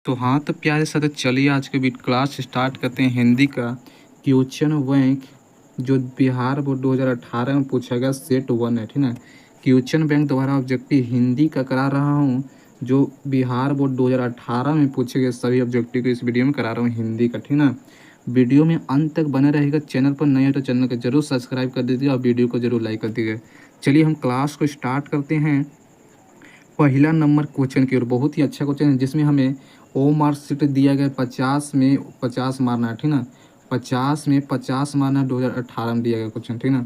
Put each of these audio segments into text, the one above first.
तो हाँ, तो प्यारे साथी चलिए आज के क्लास स्टार्ट करते हैं हिंदी का क्वेश्चन बैंक जो बिहार बोर्ड 2018 में पूछा गया सेट 1 है, ठीक है। क्वेश्चन बैंक द्वारा ऑब्जेक्टिव हिंदी का करा रहा हूँ जो बिहार बोर्ड 2018 में पूछे गए सभी ऑब्जेक्टिव को इस वीडियो में करा रहा हूँ हिंदी का, ठीक ना। वीडियो में अंत तक बने रहेगा। चैनल पर नए हो तो चैनल को जरूर सब्सक्राइब कर दीजिए और वीडियो को जरूर लाइक कर दीजिए। चलिए हम क्लास को स्टार्ट करते हैं। पहला नंबर क्वेश्चन की ओर, बहुत ही अच्छा क्वेश्चन है जिसमें हमें ओ मार्कशीट दिया गया 50 में 50 मारना है, ठीक ना। 50 में 50 मारना 2018 में दिया गया क्वेश्चन, ठीक ना।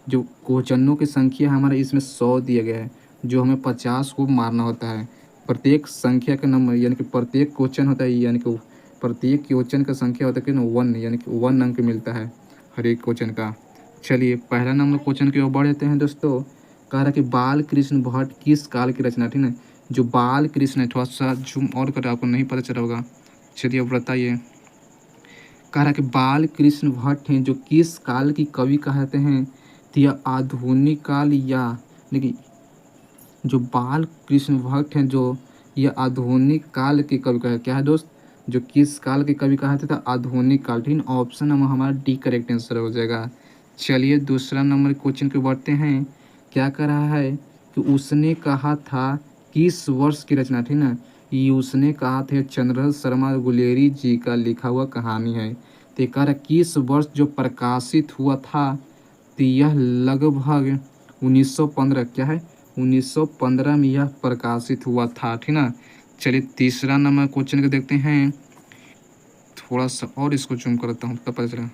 जो क्वेश्चनों की संख्या है हमारे इसमें 100 दिया गया है जो हमें 50 को मारना होता है। प्रत्येक संख्या का नंबर यानी कि प्रत्येक क्वेश्चन होता है यानी कि प्रत्येक क्वेश्चन का संख्या होता है कि 1 यानी कि 1 अंक मिलता है हर एक क्वेश्चन का। चलिए पहला नंबर क्वेश्चन की ओर बढ़ते हैं दोस्तों। कह रहा है कि बाल कृष्ण भट्ट किस काल की रचना, ठीक है। जो बाल कृष्ण है, थोड़ा सा जूम और कर, आपको नहीं पता चला होगा। चलिए अब बताइए। कह रहा है कि बाल कृष्ण भट्ट हैं जो किस काल की कवि कहते हैं। तो यह आधुनिक काल या देखिए, जो बाल कृष्ण भट्ट हैं जो यह आधुनिक काल के कवि का क्या है दोस्त, जो किस काल के कवि कहते थे, आधुनिक काल, ठीक। ऑप्शन नंबर हमारा डी करेक्ट आंसर हो जाएगा। चलिए दूसरा नंबर क्वेश्चन को बढ़ते हैं। क्या कर रहा है कि उसने कहा था किस वर्ष की रचना, ठीक ना। ये उसने कहा था चंद्रशेखर शर्मा गुलेरी जी का लिखा हुआ कहानी है। तो कह रहा किस वर्ष जो प्रकाशित हुआ था। तो यह लगभग 1915 क्या है 1915 में यह प्रकाशित हुआ था, ठीक ना। चलिए तीसरा नंबर क्वेश्चन को देखते हैं। थोड़ा सा और इसको जूम करता हूँ तब पता चला।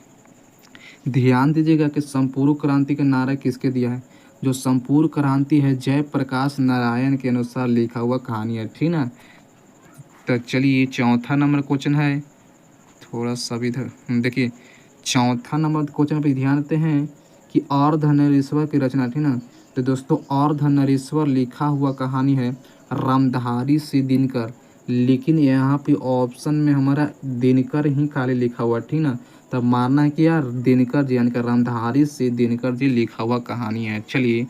ध्यान दीजिएगा कि संपूर्ण क्रांति का नारा किसके दिया है। जो संपूर्ण क्रांति है जयप्रकाश नारायण के अनुसार लिखा हुआ कहानी है, ठीक ना। तो चलिए चौथा नंबर क्वेश्चन है। थोड़ा सा भी देखिए, चौथा नंबर क्वेश्चन पे ध्यान देते हैं कि अर्धनरीश्वर की रचना, थी ना। तो दोस्तों अर्धनरीश्वर लिखा हुआ कहानी है रामधारी सिंह दिनकर, लेकिन यहाँ पे ऑप्शन में हमारा दिनकर ही खाली लिखा हुआ, ठीक ना। तब मानना है कि यार दिनकर जी यानी कि रामधारी सिंह दिनकर जी लिखा हुआ कहानी है। चलिए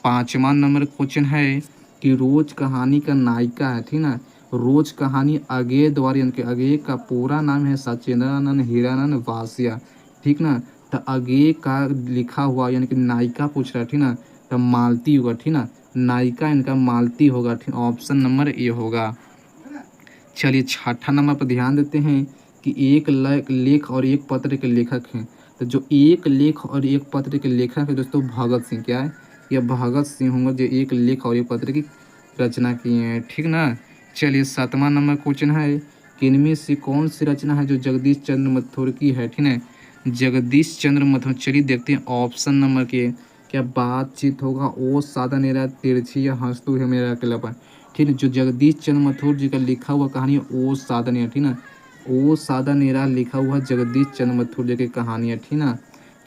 पाँचवा नंबर क्वेश्चन है कि रोज कहानी का नायिका है, ठीक ना। रोज कहानी अगेय द्वारा यानी कि अगेय का पूरा नाम है सचेंद्रानंद हीरानंद वासिया, ठीक ना। तो अगेय का लिखा हुआ यानी कि नायिका पूछ रहा है, ठीक ना। तो मालती होगा, ठीक ना। नायिका इनका मालती होगा, ठीक। ऑप्शन नंबर ए होगा। चलिए छठा नंबर पर ध्यान देते हैं कि एक लेख और एक पत्र के लेखक हैं। तो जो एक लेख और एक पत्र के लेखक है दोस्तों भगत सिंह, क्या है यह भगत सिंह होंगे जो एक लेख और एक पत्र की रचना किए हैं, ठीक ना। चलिए सातवां नंबर क्वेश्चन है कि इनमें से कौन सी रचना है जो जगदीश चंद्र मथुर की है, ठीक है। जगदीश चंद्र मथुर, चलिए देखते हैं ऑप्शन नंबर के। क्या बातचीत होगा, ओ सादा नेरा तिरछी या हंसतू है मेरा अकेलापन, ठीक है। जो जगदीश चंद्र मथुर जी का लिखा हुआ कहानी है ओ सादा नेरा, ठीक ना। ओ सादा नेरा लिखा हुआ जगदीश चंद्र मथुर जी की कहानी है, ठीक ना।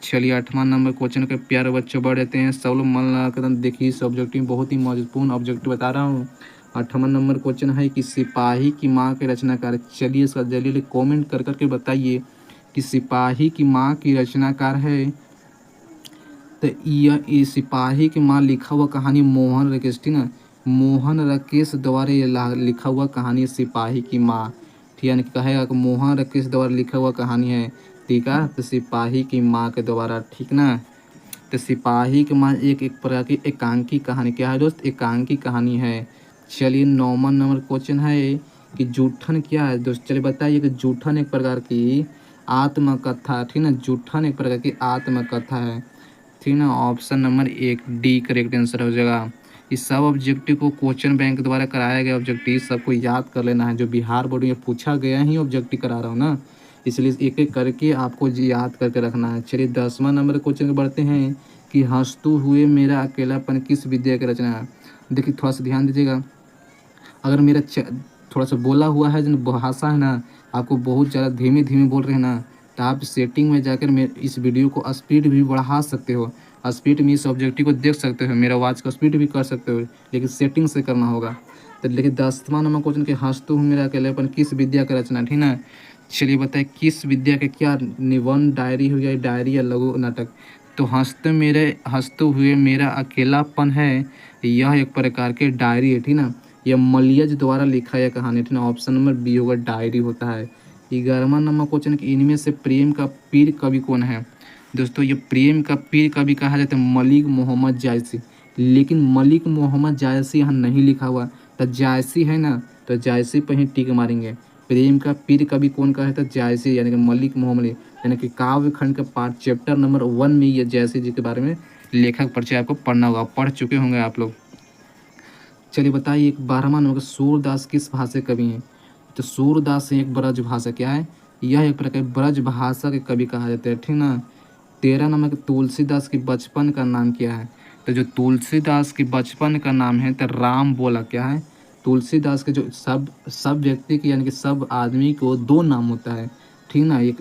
चलिए आठवां नंबर क्वेश्चन के प्यारे बच्चों बढ़ जाते हैं। सब लोग मन लगाकर देखिए, इस ऑब्जेक्टिव बहुत ही महत्वपूर्ण ऑब्जेक्टिव बता रहा हूँ। आठवां नंबर क्वेश्चन है कि सिपाही की माँ के रचनाकार, चलिए इसका जल्दी कमेंट कर करके बताइए कि सिपाही की माँ की रचनाकार है। तो यह सिपाही की माँ लिखा हुआ कहानी मोहन राकेश, ठीक ना। मोहन राकेश द्वारा ये लिखा हुआ कहानी सिपाही की माँ, ठीक है। कहेगा कि मोहन राकेश द्वारा लिखा हुआ कहानी है, ठीक है। तो सिपाही की माँ के द्वारा, ठीक ना। तो सिपाही की माँ एक प्रकार की एकांकी कहानी, क्या है दोस्त, एकांकी कहानी है। चलिए नौवां नंबर क्वेश्चन है कि जूठन क्या है दोस्त, चलिए बताइए कि जूठन एक प्रकार की आत्मकथा, ठीक ना। जूठन एक प्रकार की आत्मकथा है, ठीक ना। ऑप्शन नंबर एक डी करेक्ट आंसर हो जाएगा। इस सब ऑब्जेक्टिव को क्वेश्चन बैंक द्वारा कराया गया ऑब्जेक्टिव सबको याद कर लेना है। जो बिहार बोर्ड में पूछा गया ही ऑब्जेक्टिव करा रहा हूँ ना, इसलिए एक एक करके आपको याद करके रखना है। चलिए 10वां नंबर क्वेश्चन में बढ़ते हैं कि हंसतू हुए मेरा अकेलापन किस विद्या की रचना है। देखिए थोड़ा सा ध्यान दीजिएगा, अगर मेरा थोड़ा सा बोला हुआ है जो भाषा है ना, आपको बहुत ज़्यादा धीमे धीमे बोल रहे हैं ना, तो आप सेटिंग में जाकर मेरे इस वीडियो को स्पीड भी बढ़ा सकते हो। स्पीड में इस ऑब्जेक्टिव को देख सकते हो, मेरा आवाज़ का स्पीड भी कर सकते हो, लेकिन सेटिंग से करना होगा। तो लेकिन 10वां नंबर क्वेश्चन के हंसतू हूँ मेरा अकेलापन किस विद्या का रचना, ठीक ना। चलिए बताए किस विद्या के, क्या निबंध, डायरी हो गया, डायरी या लघु नाटक। तो हंसते हुए मेरा अकेलापन है, यह एक प्रकार के डायरी है, ठीक ना। यह मलियज द्वारा लिखा यह कहानी, ठीक है। ऑप्शन नंबर बी होगा, डायरी होता है। 11वां नंबर क्वेश्चन कि इनमें से प्रेम का पीर कवि कौन है। दोस्तों ये प्रेम का पीर कवि कहा जाता है मलिक मोहम्मद जायसी, लेकिन मलिक मोहम्मद जायसी यहाँ नहीं लिखा हुआ, तो जायसी है ना, तो जायसी पर ही टिक मारेंगे। प्रेम का पीर कवि कौन का है, तो जायसी यानी कि मलिक मोहम्मद, यानी कि काव्य खंड का पार्ट चैप्टर नंबर 1 में ये जायसी जी के बारे में लेखक परिचय आपको पढ़ना होगा, पढ़ चुके होंगे आप लोग। चलिए बताइए 12वां नंबर सूरदास किस भाषा के कवि हैं। तो सूरदास एक ब्रज भाषा क्या है, यह एक प्रकार ब्रज भाषा के कवि कहा जाता है, ठीक ना। 13 नंबर तुलसीदास के बचपन का नाम क्या है। तो जो तुलसीदास के बचपन का नाम है तो राम बोला क्या है। तुलसीदास के जो सब व्यक्ति की यानी कि सब आदमी को दो नाम होता है, ठीक ना। एक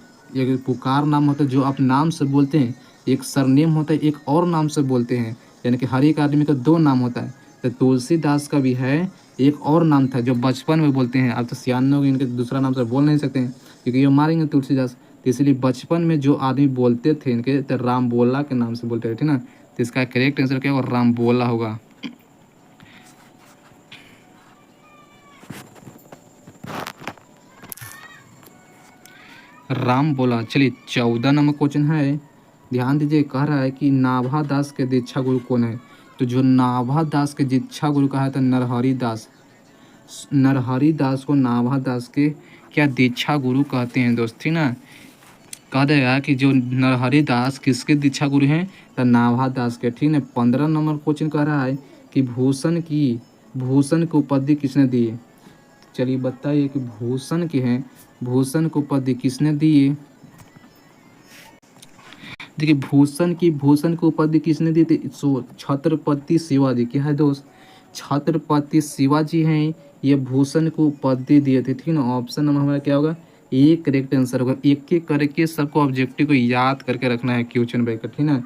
पुकार नाम होता है जो आप नाम से बोलते हैं, एक सरनेम होता है एक और नाम से बोलते हैं, यानी कि हर एक आदमी का दो नाम होता है। तो तुलसीदास का भी है एक और नाम था जो बचपन में बोलते हैं। अब तो सियाने हो गए, इनके दूसरा नाम से बोल नहीं सकते हैं क्योंकि ये मारेंगे तुलसीदास, तो इसलिए बचपन में जो आदमी बोलते थे इनके तो राम बोला के नाम से बोलते थे, ठीक ना। तो इसका करेक्ट आंसर क्या होगा, राम बोला होगा। राम बोला। चलिए 14 नंबर क्वेश्चन है, ध्यान दीजिए, कह रहा है कि नाभा दास के दीक्षा गुरु कौन है। तो जो नाभा दास के दीक्षा गुरु कहा था नरहरि दास, नरहरि दास को नाभा दास के क्या दीक्षा गुरु कहते हैं दोस्त, ठीक ना। कह देगा कि जो नरहरि दास किसके दीक्षा गुरु हैं, तो नाभा दास के, ठीक है। 15 नंबर क्वेश्चन कह रहा है कि भूषण की उपाधि किसने दी। चलिए बताइए कि भूषण की है, भूषण को उपाधि किसने दी। देखिए भूषण को उपाधि किसने दी थी, छत्रपति शिवाजी। क्या है दोस्त, छत्रपति शिवाजी हैं ये भूषण को उपाधि दिए थे, ठीक है ना। ऑप्शन नंबर हमारा क्या होगा, एक करेक्ट आंसर होगा। एक एक करके सबको ऑब्जेक्टिव को याद करके रखना है क्वेश्चन बैंक का, ठीक ना।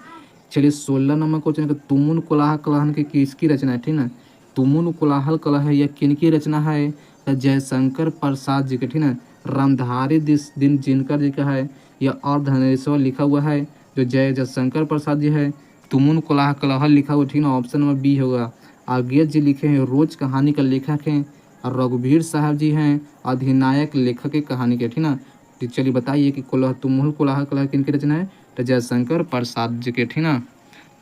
चलिए 16 नंबर क्वेश्चन का तुमुन कोलाहल कलहन के किसकी रचना है, ठीक ना। तुमुन कोलाहल कलह है यह किनकी रचना है, तो जयशंकर प्रसाद जी के, ठीक ना। रामधारी दिन जिनकर जी का है, यह अर्धनेश्वर लिखा हुआ है जो जयशंकर प्रसाद जी है। तुमुन कोलाहल कलहल लिखा हुआ, ठीक ना। ऑप्शन नंबर बी होगा। आगे जी लिखे हैं रोज कहानी का लेखक हैं और रघुवीर साहब जी हैं अधिनायक लेखक के कहानी के, ठीक ना। तो चलिए बताइए कि तुमुल कोलाहल कलह किनकी रचना है, तो जयशंकर प्रसाद जी के, ठीक ना।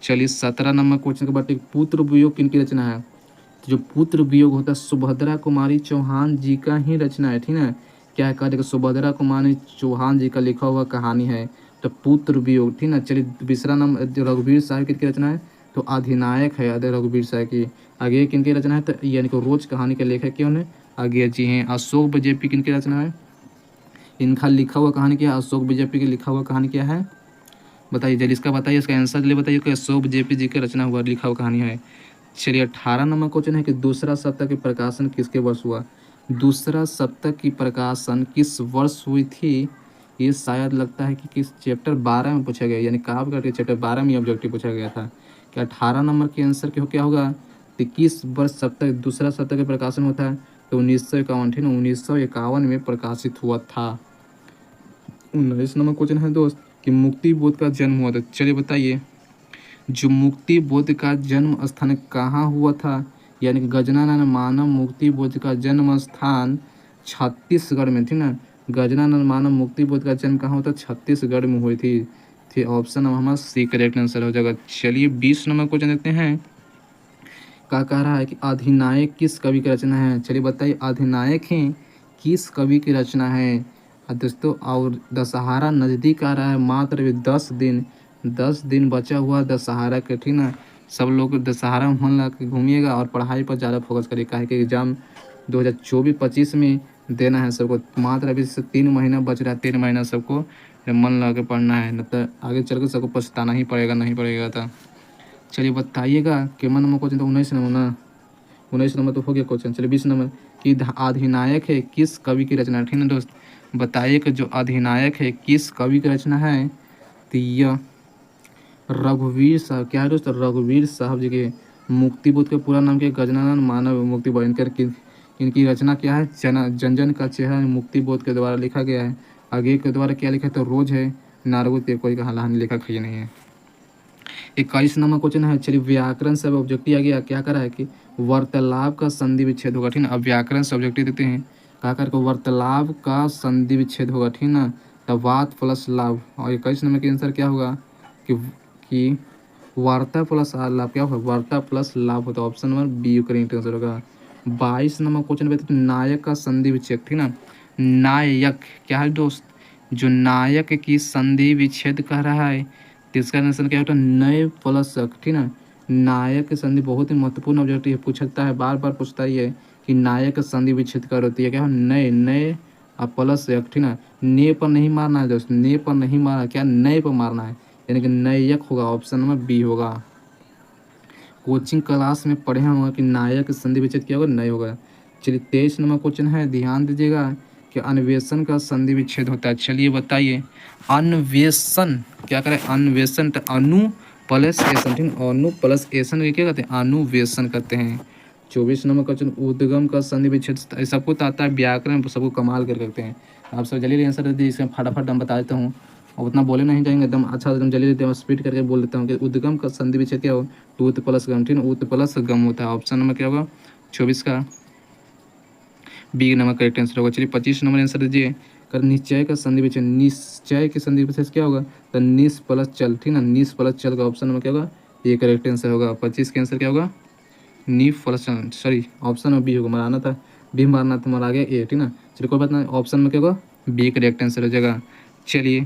चलिए 17 नंबर क्वेश्चन के बाद पुत्र वियोग किनकी रचना है। तो जो पुत्र वियोग होता है सुभद्रा कुमारी चौहान जी का ही रचना है, ठीक ना। क्या कहा जाएगा, सुभद्रा कुमारी चौहान जी का लिखा हुआ कहानी है, तो पुत्र वियोग, ठीक ना। चलिए 20 नंबर रघुवीर साहब किनकी रचना है, तो अधिनायक है अदय रघुवीर साहब की। आगे किनकी रचना है, तो यानी कि रोज कहानी के लेखक कौन है, आगे जी हैं अशोक बीजेपी किनकी रचना है। इनका लिखा हुआ कहानी क्या है, अशोक बीजेपी की लिखा हुआ कहानी क्या है, बताइए जल्दी इसका बताइए, इसका आंसर जल्दी बताइए कि अशोक जेपी जी की रचना हुआ लिखा हुआ कहानी है। चलिए 18 नंबर क्वेश्चन है कि दूसरा सप्ताह की प्रकाशन किसके वर्ष हुआ। दूसरा सप्ताह की प्रकाशन किस वर्ष हुई थी, ये शायद लगता है कि किस चैप्टर 12 में पूछा गया, यानी काव्य करके चैप्टर 12 में ऑब्जेक्टिव पूछा गया था। कि 18 नंबर के आंसर क्या होगा, तो किस वर्ष सप्ताह दूसरा सप्ताह का प्रकाशन होता है, तो 1951, ठीक है, 1951 में प्रकाशित हुआ था। 19 नंबर क्वेश्चन है दोस्त कि मुक्ति बोध का जन्म हुआ था। चलिए बताइए जो मुक्ति बोध का जन्म स्थान कहाँ हुआ था, यानी कि गजानन मानव मुक्ति बोध का जन्म स्थान छत्तीसगढ़ में, ठीक ना। गजानन मानव मुक्ति बोध का जन्म कहाँ होता, छत्तीसगढ़ में हुई थी। ऑप्शन नंबर हमारा सी करेक्ट आंसर हो जाएगा। चलिए 20 नंबर क्वेश्चन देते हैं, क्या कह रहा है कि अधिनायक किस कवि की रचना है। चलिए बताइए अधिनायक हैं किस कवि की रचना है। दोस्तों और दशहरा नज़दीक आ रहा है, मात्र भी 10 दिन बचा हुआ दशहरा के, ठीक ना। सब लोग दशहरा में मन लगा के घूमिएगा और पढ़ाई पर ज़्यादा फोकस करिए, काहे कि एग्जाम 2024-25 में देना है सबको। मात्र अभी से 3 महीना बच रहा है, 3 महीना सबको मन लगा के पढ़ना है, न तो आगे चल के सबको पछताना ही पड़ेगा, नहीं पड़ेगा तो। चलिए बताइएगा कितना नंबर क्वेश्चन, तो 19 नंबर ना, 19 नंबर तो हो गया क्वेश्चन। चलिए 20 नंबर कि अधिनायक है किस कवि की रचना है, ठीक है दोस्त। बताइए कि जो अधिनायक है किस कवि की रचना है, तो यह रघुवीर साहब, क्या है दोस्त, रघुवीर साहब जी के। मुक्ति बोध का पूरा नाम क्या है, गजानन मानव मुक्ति बोध। इनकी रचना क्या है, जन जन का चेहरा मुक्ति बोध के द्वारा लिखा गया है। आगे के द्वारा क्या लिखा है, तो रोज है नारगो ते कोई कहा लेखक नहीं है। 21 नंबर क्वेश्चन है, चलिए व्याकरण से ऑब्जेक्टिव आ गया, क्या करा है कि वार्तालाप का संधि विच्छेद होगा, ठीक है। अब व्याकरण से ऑब्जेक्टिव देते हैं, कहा करके वार्तालाप का संधि विच्छेद होगा, ठीक ना। तब वात प्लस लाभ, और 21 नंबर का आंसर क्या होगा कि वार्ता प्लस लाभ क्या होगा, वार्ता प्लस लाभ होता है। Option number B correct answer होगा। 22 नंबर क्वेश्चन पे नायक का संधि विच्छेद, ठीक ना। नायक क्या है दोस्त, जो नायक की संधि विच्छेद कर रहा है तो इसका आंसर क्या होता है, नए प्लस अक, ठीक ना। नायक की संधि बहुत ही महत्वपूर्ण ऑब्जेक्टिव है, पूछता है, बार बार पूछता ही है कि नायक संधि विच्छेद कर होती है, क्या नए नए प्लस एक, ठीक ना। ने पर नहीं मारना है दोस्त, ने पर नहीं मारना, क्या नए पर मारना है, यानी कि नयक होगा। ऑप्शन नंबर बी होगा। कोचिंग क्लास में पढ़े होंगे कि नायक संधि विच्छेद क्या होगा, नए होगा। चलिए 23 नंबर क्वेश्चन है, ध्यान दीजिएगा कि अन्वेषण का संधि विच्छेद होता है। चलिए बताइए, अन्वेषण क्या करें, अन्वेषण तो अनु प्लस एसन, ठीक है, अनु प्लस एसन क्या कहते हैं, अनुवेशन कहते हैं। 24 नंबर क्वेश्चन, उद्गम का संधि विच्छेद सबको तो आता है, व्याकरण सबको कमाल कर करते हैं। आप सब जल्दी आंसर दे दीजिए, इसमें फटाफट हम बता देता हूँ, और उतना बोले नहीं जाएंगे, एकदम अच्छा एकदम जल्दी देते हैं, स्पीड करके बोल देता हूँ कि उद्गम का संधि विच्छेद क्या हो, टूथ प्लस गम, ठीक है, उत प्लस गम होता है। ऑप्शन नंबर क्या होगा 24 का बी नंबर करेक्ट आंसर होगा। चलिए 25 नंबर आंसर दीजिए, कर निश्चय का संधि विच्छेद, निश्चय के संधि विच्छेद क्या होगा, तो निस प्लस चल, ठीक ना, निस प्लस चल का ऑप्शन नंबर क्या होगा, ये करेक्ट आंसर होगा। 25 का आंसर क्या होगा, नी प्लस चल, सॉरी ऑप्शन में बी होगा, मराना था बी, मारना था, मरा गया ए, ठीक ना। चलिए कोई बात नहीं, ऑप्शन में क्या होगा बी करेक्ट आंसर हो जाएगा। चलिए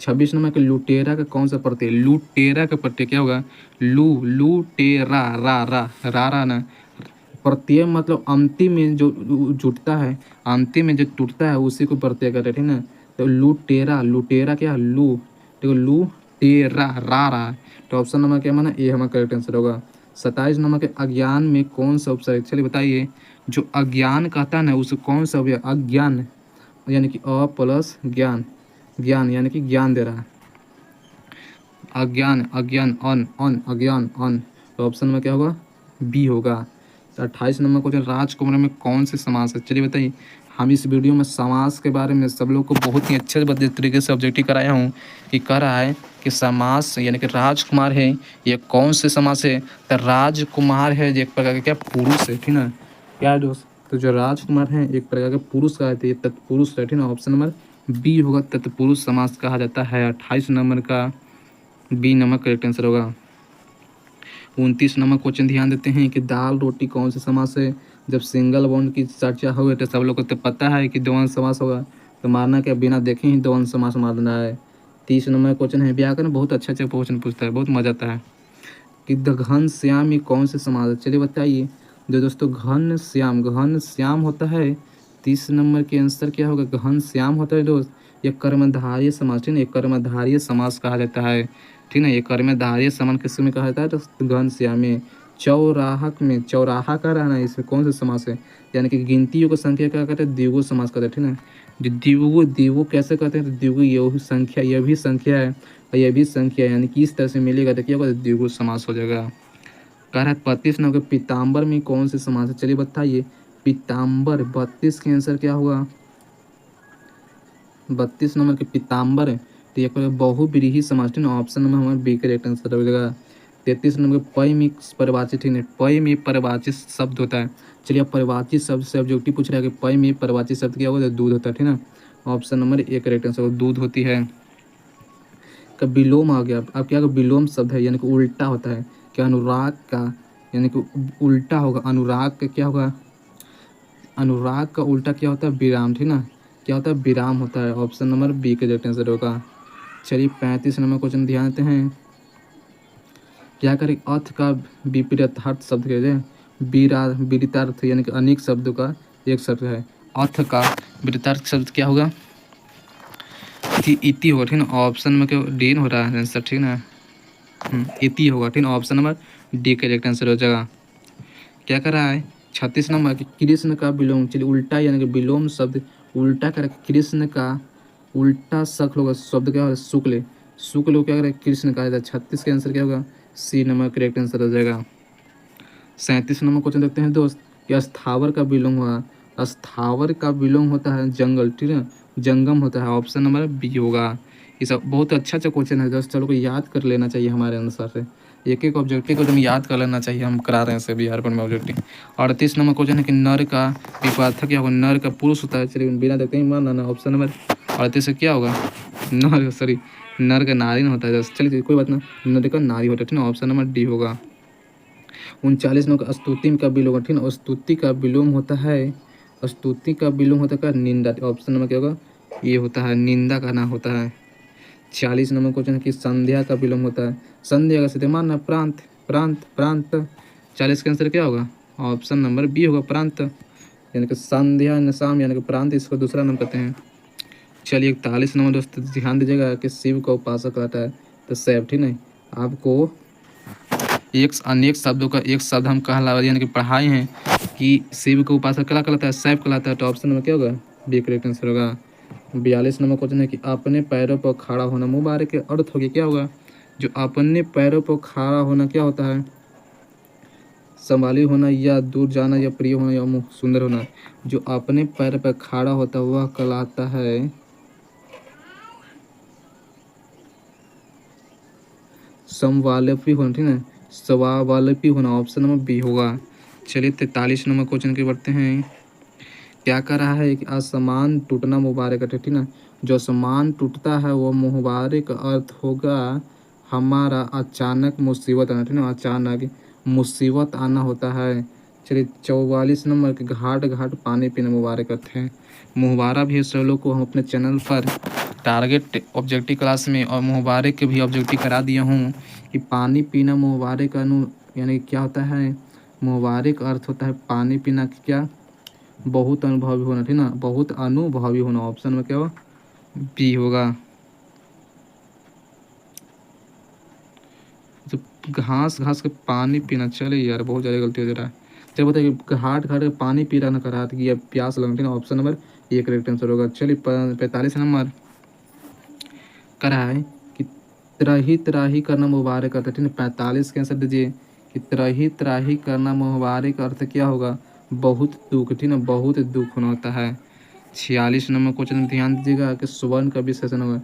26 नंबर के लुटेरा का कौन सा प्रत्यय, लुटेरा का प्रत्यय क्या होगा, लुटेरा, रा ना, प्रत्यय मतलब अंतिम में जो जुटता है, अंतिम में जो टूटता है उसी को प्रत्यय कहते हैं, ठीक ना। तो लुटेरा, लुटेरा क्या, लू, देखो लू टेरा, रा, तो ऑप्शन नंबर क्या माना, ए हमारा करेक्ट आंसर होगा। 27 नंबर के अज्ञान में कौन सा उपसर्ग, चलिए बताइए, जो अज्ञान कहता है ना उसे कौन सा, अज्ञान यानी कि अ प्लस ज्ञान, ज्ञान यानी कि ज्ञान दे रहा है, अज्ञान, अज्ञान अन, अन अज्ञान अन, तो ऑप्शन में क्या होगा बी होगा। तो 28 नंबर क्वेश्चन, राजकुमार में कौन से समास है, चलिए बताइए। हम इस वीडियो में समास के बारे में सब लोग को बहुत ही अच्छे तरीके से ऑब्जेक्टिव कराया हूँ, कि कह रहा है कि समास यानी कि राजकुमार है ये कौन से समास है, तो राजकुमार है एक प्रकार का क्या पुरुष है, ठीक ना, क्या दोस्त, तो जो राजकुमार है एक प्रकार का पुरुष का है, तो ये तत्पुरुष है, ठीक ना। ऑप्शन नंबर बी होगा, तत्पुरुष समास कहा जाता है। 28 नंबर का बी नंबर करेक्ट आंसर होगा। 29 नंबर क्वेश्चन, ध्यान देते हैं कि दाल रोटी कौन से समास है, जब सिंगल बॉन्ड की चर्चा हुई तो सब लोग को तो पता है कि द्वंद्व समास होगा, तो मारना क्या, बिना देखे ही द्वंद्व समास मार देना है। 30 नंबर क्वेश्चन है, व्याकरण बहुत अच्छा अच्छा क्वेश्चन पूछता है, बहुत मजा आता है, कि द घन श्याम ये कौन से समास है, चलिए बताइए। जो दोस्तों घन श्याम होता है, 30 नंबर के आंसर क्या होगा, घन श्याम होता है दोस्त, ये कर्मधारय समास, ठीक है, ये कर्मधारय समास कहा जाता है, ठीक है, ये कर्मधारय समास किस में कहा जाता है, तो घन श्याम में। चौराहक में, चौराहा का रहना है, इसमें कौन सा समास है, यानी कि गिनतियों को संख्या क्या कहते हैं, द्विगु समास कहते हैं, ठीक है। जो द्विगु कैसे कहते हैं, तो द्विगु ये संख्या, यह भी संख्या है और यह भी संख्या है, यानी कि इस तरह से मिलेगा तो क्या होगा, द्विगु समास हो जाएगा। कह रहा है 32 नंबर के पीताम्बर में कौन से समास है, चलिए बताइए। पीताम्बर 32 के आंसर क्या होगा, 32 नंबर के पीताम्बर है तो ये बहुब्रीहि समास, ठीक है, ऑप्शन नंबर हमारा बी करेक्ट आंसर हो जाएगा। 33 नंबर के पय में परिभाषित, ठीक है, पय में परिभाषित शब्द होता है। चलिए अब परिभाषित शब्द से ऑब्जेक्टिव पूछ रहा है कि पय में परिभाषित शब्द क्या होगा, दूध होता है, ठीक है, option number A correct answer दूध होती है। का विलोम आ गया, अब क्या विलोम शब्द है, यानी कि उल्टा होता है, क्या अनुराग का, यानी कि उल्टा होगा, अनुराग का क्या होगा, अनुराग का उल्टा क्या होता है, विराम, ठीक ना, क्या होता है, विराम होता है। ऑप्शन नंबर बी का करेक्ट आंसर होगा। चलिए 35 नंबर क्वेश्चन ध्यान देते हैं, क्या करें, अर्थ का विपरीतार्थ शब्द कहते हैं, विपरीतार्थ यानी कि अनेक शब्दों का एक शब्द है, अर्थ का विपरीतार्थ शब्द क्या होगा, इति होगा, ठीक ना, ऑप्शन में क्या डी हो रहा है आंसर, ठीक ना, इति होगा, ठीक ना, option number D correct answer हो जाएगा। क्या कर रहा है 36 नंबर कि कृष्ण का विलोम, चलिए उल्टा यानी कि विलोम शब्द उल्टा कर, कृष्ण का उल्टा शब्द होगा, शब्द क्या होगा, शुक्ल, शुक्ल को क्या करें, कृष्ण कहा जाता है। 36 का आंसर क्या होगा, सी नंबर करेक्ट आंसर हो जाएगा। 37 नंबर क्वेश्चन देखते हैं दोस्त, कि स्थावर का विलोम हुआ, स्थावर का विलोम होता है जंगल, ठीक है, जंगम होता है, ऑप्शन नंबर बी होगा। ये सब बहुत अच्छा अच्छा क्वेश्चन है दोस्त, चलो को याद कर लेना चाहिए हमारे अनुसार से। एक एक ऑब्जेक्टिव को एकदम याद कर लेना चाहिए, हम करा रहे हैं से बिहार बोर्ड में ऑब्जेक्टिव। 38 नंबर क्वेश्चन है कि नर का विपरीत क्या होगा, नर का पुरुष होता है। चलिए बिना देखते ही मानना ना, ऑप्शन नंबर 38 से क्या होगा, नर, सॉरी नर का नारी होता है। चलिए कोई बात ना, नर का नारी होता है, ठीक है, ऑप्शन नंबर डी होगा। 39 नंबर का स्तुति का विलोम, ठीक है, स्तुति का विलोम होता है, स्तुति का विलोम होता है क्या, निंदा। ऑप्शन नंबर क्या होगा, ये होता है निंदा का नाम होता है। 46 नंबर क्वेश्चन है कि संध्या का विलोम होता है, संध्या का सीधे मानना प्रांत, प्रांत प्रांत। 40 का आंसर क्या होगा, ऑप्शन नंबर बी होगा प्रांत, यानी कि संध्या नशाम यानी कि प्रांत, इसको दूसरा नाम कहते हैं। चलिए 41 नंबर दोस्त ध्यान दीजिएगा कि शिव का उपासक कहता है तो शैव, ठीक नहीं। आपको एक अनेक शब्दों का एक शब्द हम कहला यानी कि पढ़ाए हैं कि शिव का उपासक क्या कहलाता है, शैव कहलाता है। तो ऑप्शन नंबर क्या होगा, बी करेक्ट आंसर होगा। 42 नंबर क्वेश्चन है कि अपने पैरों पर खड़ा होना, मुबारक के अर्थ हो गया क्या होगा, जो अपने पैरों पर खड़ा होना क्या होता है, संभाली होना या दूर जाना या प्रिय होना या सुंदर होना। जो अपने पैर पर खड़ा होता है वह कहलाता है समवालपी होना, ठीक है, स्वावलंबी होना, ऑप्शन नंबर बी होगा। चलिए 43 नंबर क्वेश्चन के बढ़ते हैं। क्या कर रहा है कि आसमान टूटना मुबारक है, ठीक ना, जो आसमान टूटता है वो मुबारक अर्थ होगा हमारा अचानक मुसीबत आना, ठीक ना, अचानक मुसीबत आना होता है। चलिए 44 नंबर के घाट घाट पानी पीना मुबारक अर्थ है। मुहावरा भी सब लोग को हम अपने चैनल पर टारगेट ऑब्जेक्टिव क्लास में और मुबारक के भी ऑब्जेक्टिव करा दिया हूँ कि पानी पीना मुबारक यानी क्या होता है, मुबारक अर्थ होता है पानी पीना, क्या, बहुत अनुभवी होना, ठीक ना, बहुत अनुभवी होना। ऑप्शन में क्या होगा, बी होगा। तो घास घास के पानी पीना, चले यार बहुत ज़्यादा गलती हो जा रहा है। चलो बताइए घाट घाट के पानी पी रहा ना, करा कि ये प्यास लगना, ठीक ना, option number A correct answer होगा। चलिए 45 नंबर करा है कि त्राही त्राही करना मुबारक अर्थ, ठीक है, 45 के आंसर दीजिए कि त्राही त्राही करना मुबारक अर्थ क्या होगा, बहुत दुख, ठीक ना, बहुत दुख होना होता है। 46 नंबर क्वेश्चन ध्यान दीजिएगा कि स्वर्ण का विशेषण होगा,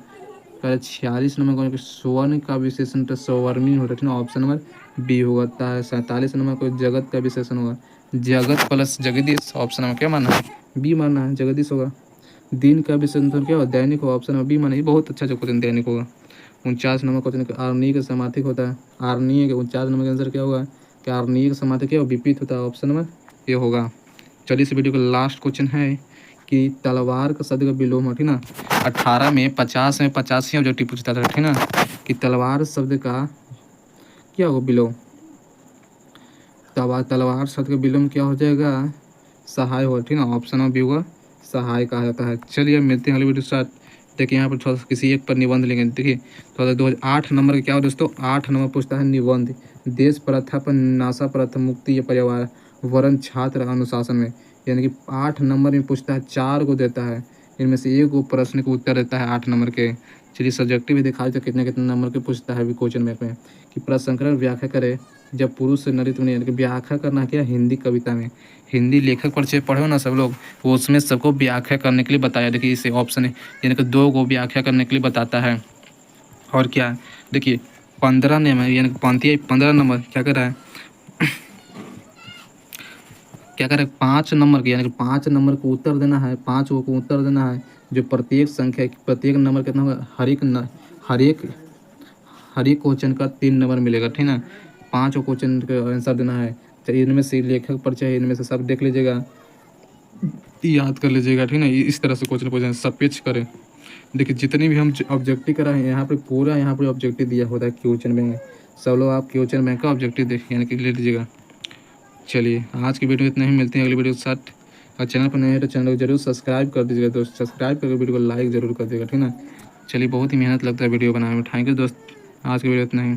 46 नंबर क्वेश्चन स्वर्ण का विशेषण तो स्वर्णी होता है, ठीक ना, ऑप्शन नंबर बी होता है। 47 नंबर को जगत का विशेषण होगा जगत प्लस जगदीश, ऑप्शन नंबर क्या मानना है, बी मानना है, जगदीश होगा। दिन का विशेषण क्या होगा, दैनिक होगा, ऑप्शन नंबर बी माना, ये बहुत अच्छा जो क्वेश्चन दैनिक होगा। 49 नंबर क्वेश्चन आर्नीय का समार्थिक होता है, आर्नीय के 49 नंबर का आंसर क्या होगा कि आर्नीय का समार्थिक क्या विपरीत होता है, ऑप्शन नंबर ये होगा। चलिए इस वीडियो का लास्ट क्वेश्चन है कि तलवार का शब्द का विलोम हो, ठीक ना, 18 में 50 में 85 ऑब्जेक्टिव पूछता था, ठीक ना, कि तलवार शब्द का क्या होगा विलोम, तलवार शब्द का विलोम क्या हो जाएगा, सहाय हो, ठीक ना, ऑप्शन नंबर बी होगा, सहाय कहा जाता है। चलिए मिलते हैं अगले वीडियो के साथ। देखिए यहाँ पर थोड़ा सा किसी एक पर निबंध लेंगे, देखिए थोड़ा सा 2008 नंबर का क्या हो दोस्तों, 8 नंबर पूछता है निबंध, देश प्रथा पर नासा प्रथा मुक्ति या परिवार वरण छात्र अनुशासन में, यानी कि 8 नंबर में पूछता है, 4 को देता है, इनमें से एक को प्रश्न का उत्तर देता है 8 नंबर के। चलिए सब्जेक्टिव भी दिखा देते कितने कितने नंबर के पूछता है क्वेश्चन बैंक में, कि प्रसंकरण व्याख्या करे जब पुरुष से नरित में, यानी कि व्याख्या करना क्या, हिंदी कविता में, हिंदी लेखक परिचय पढ़ो ना सब लोग, वो उसमें सबको व्याख्या करने के लिए बताया। देखिए इसे ऑप्शन है यानी कि 2 को व्याख्या करने के लिए बताता है। और क्या है देखिए 15 नंबर यानी कि 15 नंबर क्या कर रहा है, क्या करें 5 नंबर के, यानी कि 5 नंबर को उत्तर देना है, 5 को उत्तर देना है, जो प्रत्येक संख्या प्रत्येक नंबर कितना होगा, हर एक क्वेश्चन का 3 नंबर मिलेगा, ठीक है, 5 क्वेश्चन का आंसर देना है। चलिए इनमें से लेखक परिचय, इनमें से सब देख लीजिएगा, याद कर लीजिएगा, ठीक है, इस तरह से क्वेश्चन पूछे सपेक्ष करें। देखिए जितनी भी हम ऑब्जेक्टिव करा है यहाँ पे पूरा यहाँ पे ऑब्जेक्टिव दिया होता है क्वेश्चन बैंक में, सब लोग आप क्वेश्चन बैंक का ऑब्जेक्टिव देखिए यानी कि ले लीजिएगा। चलिए आज की वीडियो इतना ही, मिलते हैं अगली वीडियो के साथ। और चैनल पर नए हैं तो चैनल को जरूर सब्सक्राइब कर दीजिएगा दोस्त, सब्सक्राइब करके वीडियो को लाइक जरूर कर दीजिएगा, ठीक है। चलिए बहुत ही मेहनत लगता है वीडियो बनाने में, थैंक यू दोस्त, आज की वीडियो इतना ही।